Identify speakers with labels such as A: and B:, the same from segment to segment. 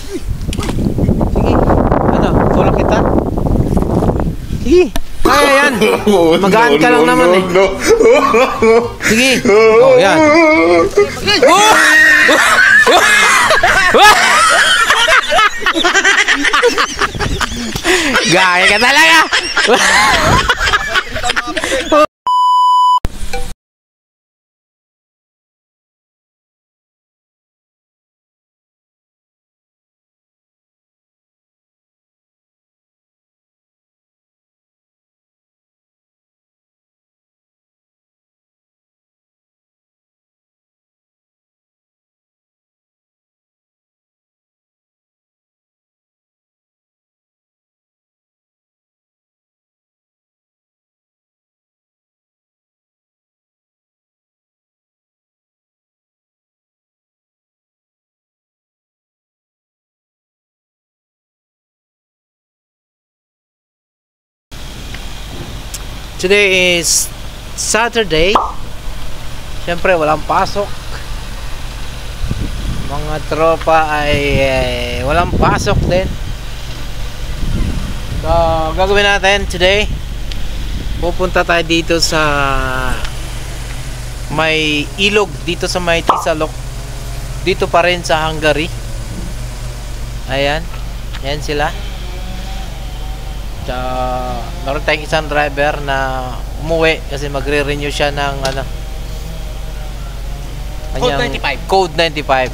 A: Sige. Ano? Tulak kita? Sige. Kaya yan. Magaan ka lang naman eh. Sige. Oh, yan. Gaya ka talaga. Today is Saturday. Siyempre walang pasok. Mga tropa ay walang pasok din. So gagawin natin today, pupunta tayo dito sa may ilog, dito sa may Tisalok, dito pa rin sa Hungary. Ayan, yan sila. Meron tayong isang driver na umuwi kasi magre-renew siya ng ano,
B: Code 95.
A: Code 95.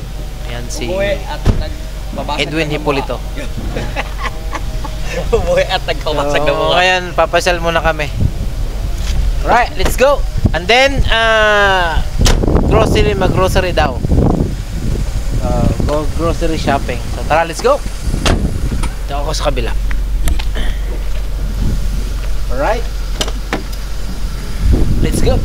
A: Ayan si
B: umuwi at nagbabasag
A: Edwin Hipolito.
B: Umuwi at nagbabasag ng mga.
A: Ngayon papasyal muna kami. Right, let's go. And then mag-grocery daw. Go grocery shopping. So tara, let's go. Ito ako sa kabila. Alright, let's go.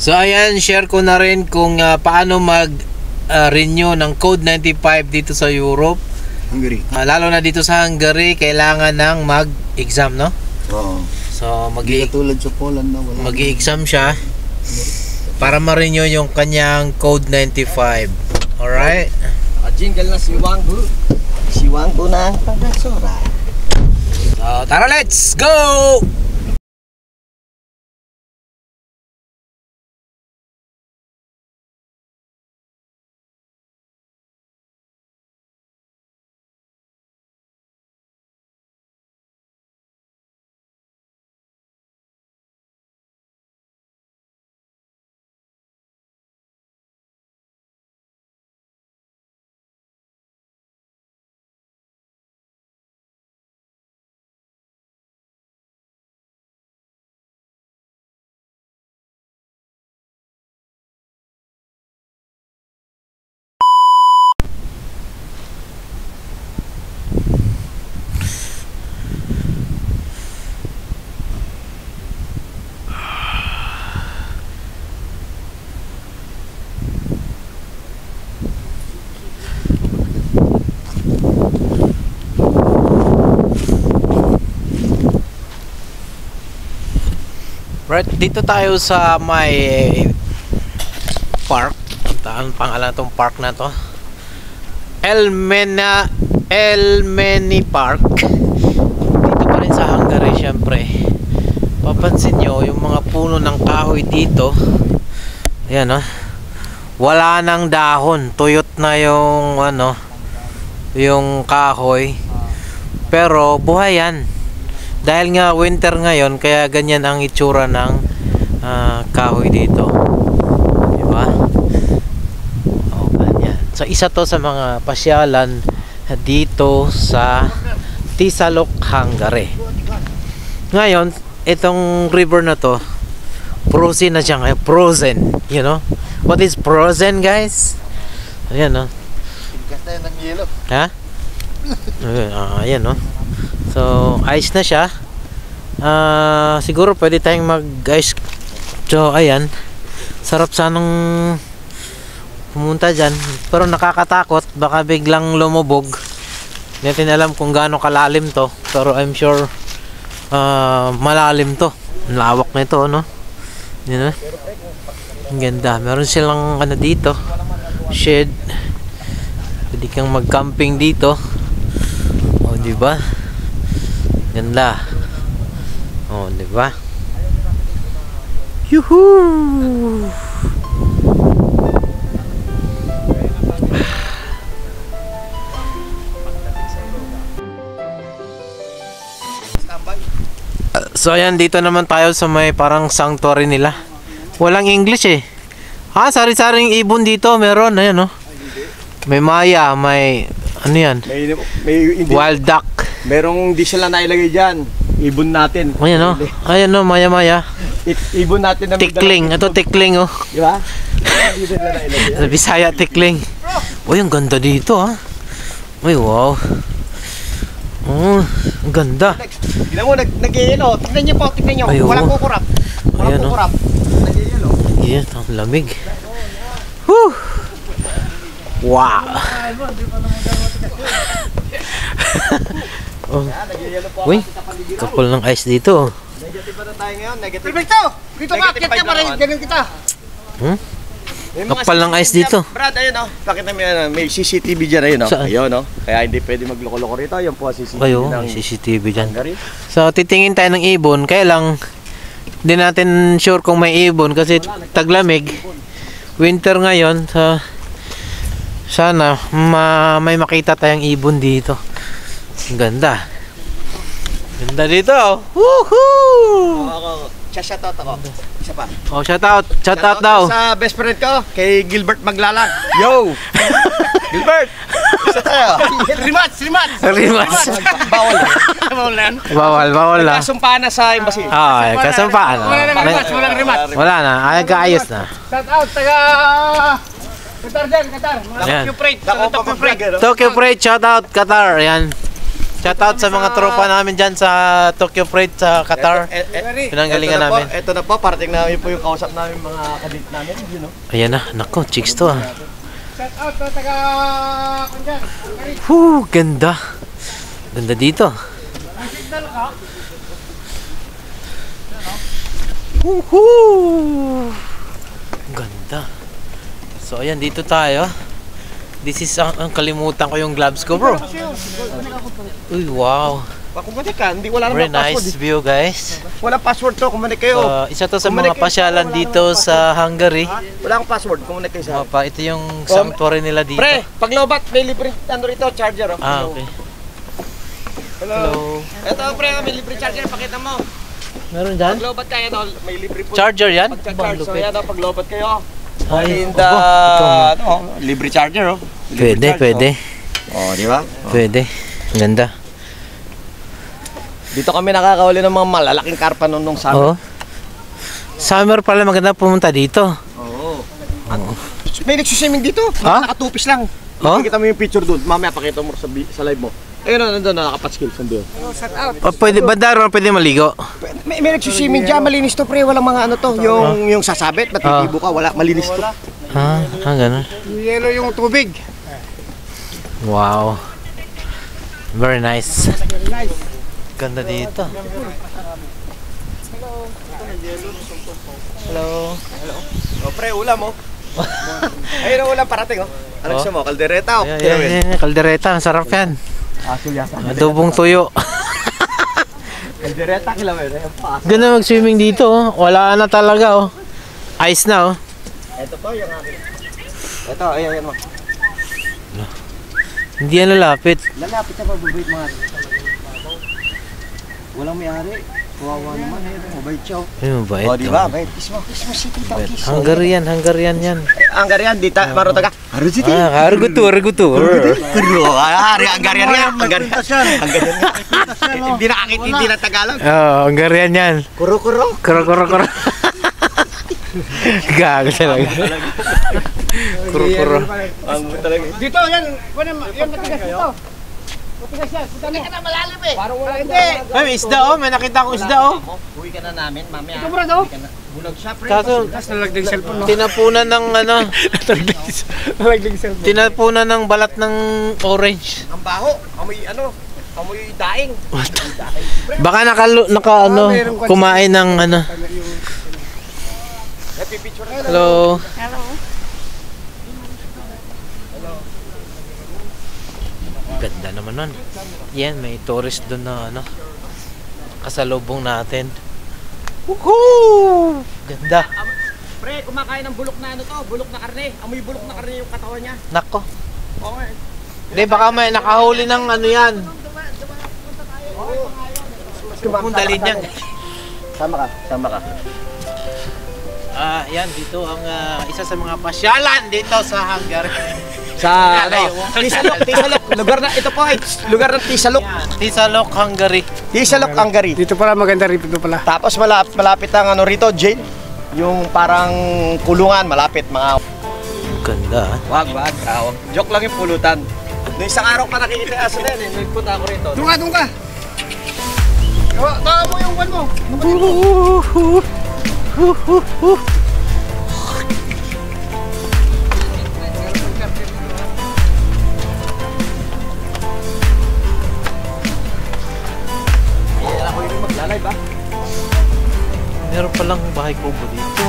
A: So ayan, share ko na rin kung paano mag-renew ng Code 95 dito sa Europe,
C: Hungary.
A: lalo na dito sa Hungary, kailangan ng mag-exam, no?
C: Oo.
A: So
C: Tulad sa Poland na wala.
A: mag-exam siya para ma-renew yung kanyang Code 95. Alright.
B: Jingle na si Wangbu.
C: Si Wangbu na ang pagasora.
A: So tara, let's go! Right, dito tayo sa may park. Ang pangalan tong park na to, Elmeni Park. Dito pa rin sa Hungary, syempre. Papansin nyo yung mga puno ng kahoy dito. Ayan, wala nang dahon, tuyot na yung ano, yung kahoy. Pero buhay yan. Dahil nga winter ngayon, kaya ganyan ang itsura ng kahoy dito. Diba? O, ganyan. So isa to sa mga pasyalan dito sa Tisalok, Hungary. Ngayon, itong river na to, frozen na siya ngayon. Frozen, you know? What is frozen, guys? Ayan, no?
C: Kasta ng yelo.
A: Ha? Ayan, no? So, ice na siya. Siguro pwede tayong mag-ice. So, ayan. Sarap sanang pumunta dyan. Pero nakakatakot. Baka biglang lumubog. Hindi natin alam kung gaano kalalim to. Pero I'm sure malalim to. Lawak nito, no? Yan, ah. Ang ganda. Meron silang ano dito, shed. Pwede kang mag-camping dito. O, di ba? Ganda. O, di ba? Yuhuu! So ayan, dito naman tayo sa may parang sanctuary nila. Walang English eh. Sari-saring ibon dito meron. Ayan, oh. May maya, may ano yan?
C: May
A: Wild duck.
C: merong di sila nailagay diyan. Ibon natin.
A: Ayan, oh. Ayan, oh, maya-maya.
C: Ibon natin na
A: Tikling. Ito tikling, oh.
C: Di ba? Hindi nila nailagay.
A: Bisaya tikling. Uy, ang ganda dito, ah. Uy, wow. Oh, ang ganda.
C: Tingnan mo, nag-yelo. Tingnan niyo po, tingnan niyo.
A: Ay, oo.
C: Walang kukurap.
A: Ayan, oh.
C: Kukurap. Nag-yelo.
A: Ayan, ang lamig. Whew! Wow! Oh. Uy, kapal ng ice dito.
C: Negative pa na tayo ngayon. Negative.
B: Perfecto! Dito ka, kit ka para ganun kita.
A: Hmm?
C: May mga
A: Kapal ng ice dito.
C: Brad, ayun oh. Pakita mo yan. May CCTV dyan ayun oh.
A: Saan?
C: Ayun oh. Kaya hindi pwede magloko-loko rito. Ayun po ang CCTV
A: Ayo,
C: ng
A: may CCTV dyan.
C: Hungary.
A: So, titingin tayo ng ibon. Kaya lang, di natin sure kung may ibon kasi taglamig. Winter ngayon. So, sana may makita tayong ibon dito. Ang ganda. Ganda dito. Woohoo!
C: Ako, shoutout ako. Isa pa.
A: Oh, shout out daw.
C: Sa best friend ko, kay Gilbert Maglalang. Yo! Gilbert! Isa tayo.
B: Rematch!
A: Rimas.
C: Bawal.
A: Bawal na.
C: Kasumpaan na sa embassy.
A: Ah, kasampaan.
B: Walang rematch.
A: Wala na, ay kaayos na.
B: Shout out, taga... Qatar dyan, Qatar.
A: Yan.
B: Tokyo Freight.
C: Dako pa
B: Tokyo Freight.
A: Tokyo Freight, shout out Qatar. Yan. Shout out sa mga tropa namin dyan sa Tokyo Freight sa Qatar. Pinanggalingan namin.
C: Ito na po, parating namin po yung kausap namin mga kadit namin. You know?
A: Ayan na, nako, chicks to ah.
B: Shout out, taga... Kundyan.
A: Ganda. Ganda dito.
B: Ang signal ka.
A: Ganda. So ayan, dito tayo. This is ang kalimutan ko yung gloves ko, bro. Uy, wow.
C: Kumanik ka, hindi wala
A: Very
C: namang password.
A: nice view, guys.
C: Wala password to, kumanik kayo.
A: Isa to sa mga pasyalan dito sa Hungary.
C: Wala akong password, kumanik kayo sa...
A: Ito yung sanctuary nila dito.
C: Pre, pag lobat, may libre ano rito, charger. Oh.
A: Ah, okay. Hello.
C: Ito pre, may libre charger, pakita mo.
A: Meron dyan?
C: Pag lobat kayo, no, may libre po.
A: Charger yan?
C: Pag-charge, so yan, pag lobat kayo.
A: Ay,
C: In the,
A: ito.
C: libre charger, oh. Libre
A: Pwede,
C: charge,
A: pwede.
C: Oh, di ba?
A: Pwede. Ang ganda.
C: Dito kami nakakawali ng mga malalaking karpa nung summer.
A: Oo. Summer pala maganda pumunta dito.
C: Oo. May nagsuswimming dito.
A: Ha?
C: Nakatupis lang.
A: Oh?
C: Pakita mo yung picture doon. Mamaya pakita mo sa live mo. Ayun na, nandun na, nakapatskills nandun.
B: Shout out.
A: Pwede, bandaro pwede maligo.
C: May nagsuswimming dyan, malinis to pre. Walang mga ano to. Yung sasabit, matitibo ka. Wala, malinis to.
A: Ganun.
B: Yellow yung tubig.
A: Wow. Very nice. Ganda dito. Hello.
C: Oh, pre, ulam oh. Ayun ang ulam parating oh. Ano gusto mo? Kaldereta oh.
A: Ayan, kaldereta. Masarap yan.
C: Yasa.
A: Adobong tuyo.
C: Kaldereta kilometer. Ayun pa.
A: Ganda mag-swimming dito. Oh. Wala na talaga. Oh. Ice na. Oh.
C: Ito po yung akin. Ito, ayan mo.
A: Hindi yan lalapit.
C: Lalapit na pabubuit mga. Walang may-ari. Kawawa naman. Mabait siya oh.
A: Ay, mabait.
C: Oh, di ba? Bait. Kismo si Tita.
A: Hungarian yan.
C: Hungarian, dita, maro taga. Haru City.
A: Argutu.
C: Hungarian yan. Hindi nakakintindi ng Tagalog.
A: Hungarian yan.
C: Kuro-kuro.
A: Kuro. Gago talaga. Kuro.
B: Dito, yan. Yan matigas dito. Matigas yan. Punta mo. Hindi ka na malalim eh. Parang wala hindi.
A: Ay, may isda oh. May nakita akong isda oh.
C: Uwi ka na namin, mamaya.
B: Ito bro, no?
C: Bulag siya, pre.
A: Kaso,
B: Tapos nalagdag cellphone mo.
A: tinapunan ng ano.
B: Nalagdag cellphone.
A: Tinapunan ng balat ng orange.
C: Ang baho. Amoy daing.
A: Baka naka ano, kumain ng ano.
C: Nagpipicture na.
A: Hello.
D: Hello.
A: Ganda naman nun. Yan, may tourist doon na ano. Kasalubong natin. Woohoo! Ganda.
C: Pre, kumakain ng bulok na ano to, bulok na karne. Amoy bulok na karne yung katawan niya.
A: Nako.
C: Oo nga.
A: Hindi, baka may nakahuli ng ano yan. Pundalin niya.
C: Sama ka.
A: Yan, dito ang isa sa mga pasyalan dito sa Hungary.
C: Sa Tisalok. Lugar na ito po ay lugar ng Tisalok.
A: Tisalok, Hungary.
C: Tisalok, Hungary.
B: Dito pala maganda rito pala.
C: Tapos malapit ang ano rito, jail. Yung parang kulungan, malapit mga...
A: Ganda.
C: Wag. Joke lang yung pulutan. Noong isang araw pa nakikita yung aso na yan, nagpunta ako rito.
B: Doon ka. Tawa mo yung van mo.
C: Ako yung maglalay ba?
A: Meron palang bahay kubo dito.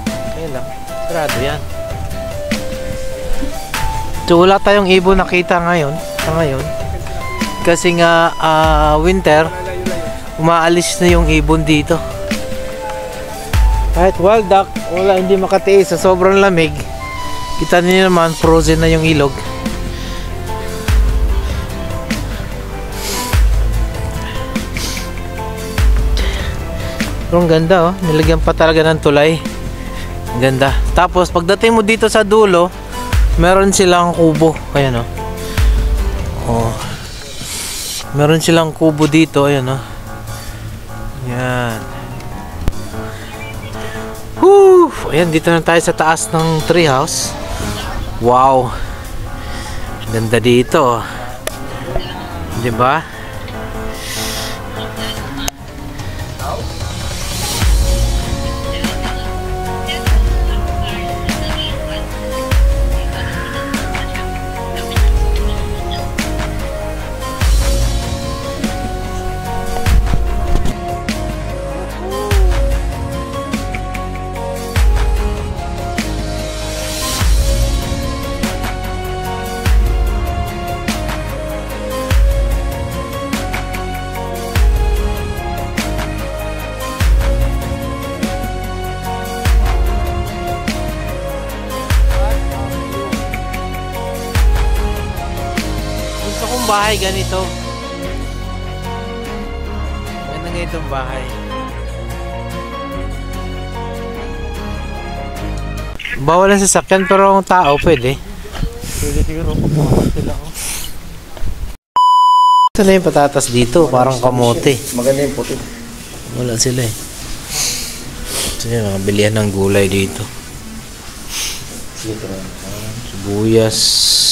A: Kaya lang, sarado yan. So wala tayong ibon nakita ngayon. Kasi nga winter, umaalis na yung ibon dito. Kahit wild duck, wala, hindi makatiis sa sobrang lamig. Kita niyo naman, frozen na yung ilog. Pero ang ganda, oh. Nilagyan pa talaga ng tulay. Ang ganda. Tapos pagdating mo dito sa dulo, meron silang kubo. Ayan, oh. Oh. Meron silang kubo dito, ayan, oh. Yan. Woo! Ayan, dito na tayo sa taas ng treehouse. Wow. Ganda dito. Di ba? Gusto kong bahay ganito. Ganda nga itong bahay. Bawal ang sasakyan pero ang tao pwede. Pwede siguro pumunta sila. Ito na yung patatas dito, parang kamote.
C: Maganda yung puti.
A: Wala sila eh. Ito yung mga bilihan ng gulay dito.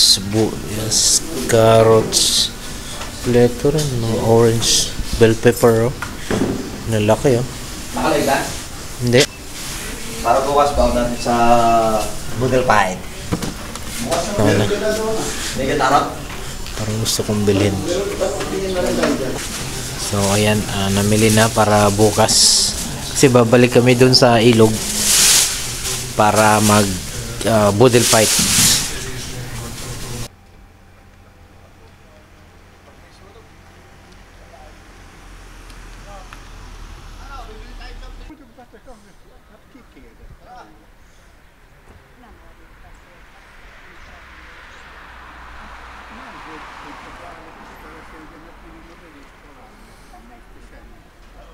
A: Sibuyas, carrots, pleto rin, mga orange, bell pepper, oh. Nalaki, oh.
C: Nakalay ka?
A: Hindi.
C: Para bukas pa natin sa Budel Pine. Bukas na
A: Wala.
C: may gatarap.
A: Parang gusto kong bilhin. So, ayan, namili na para bukas. Kasi babalik kami dun sa ilog para mag budel fight.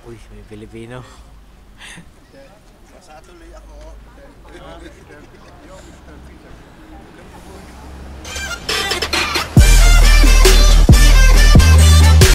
A: Uy, may Pilipino.
C: Sa tuloy ako.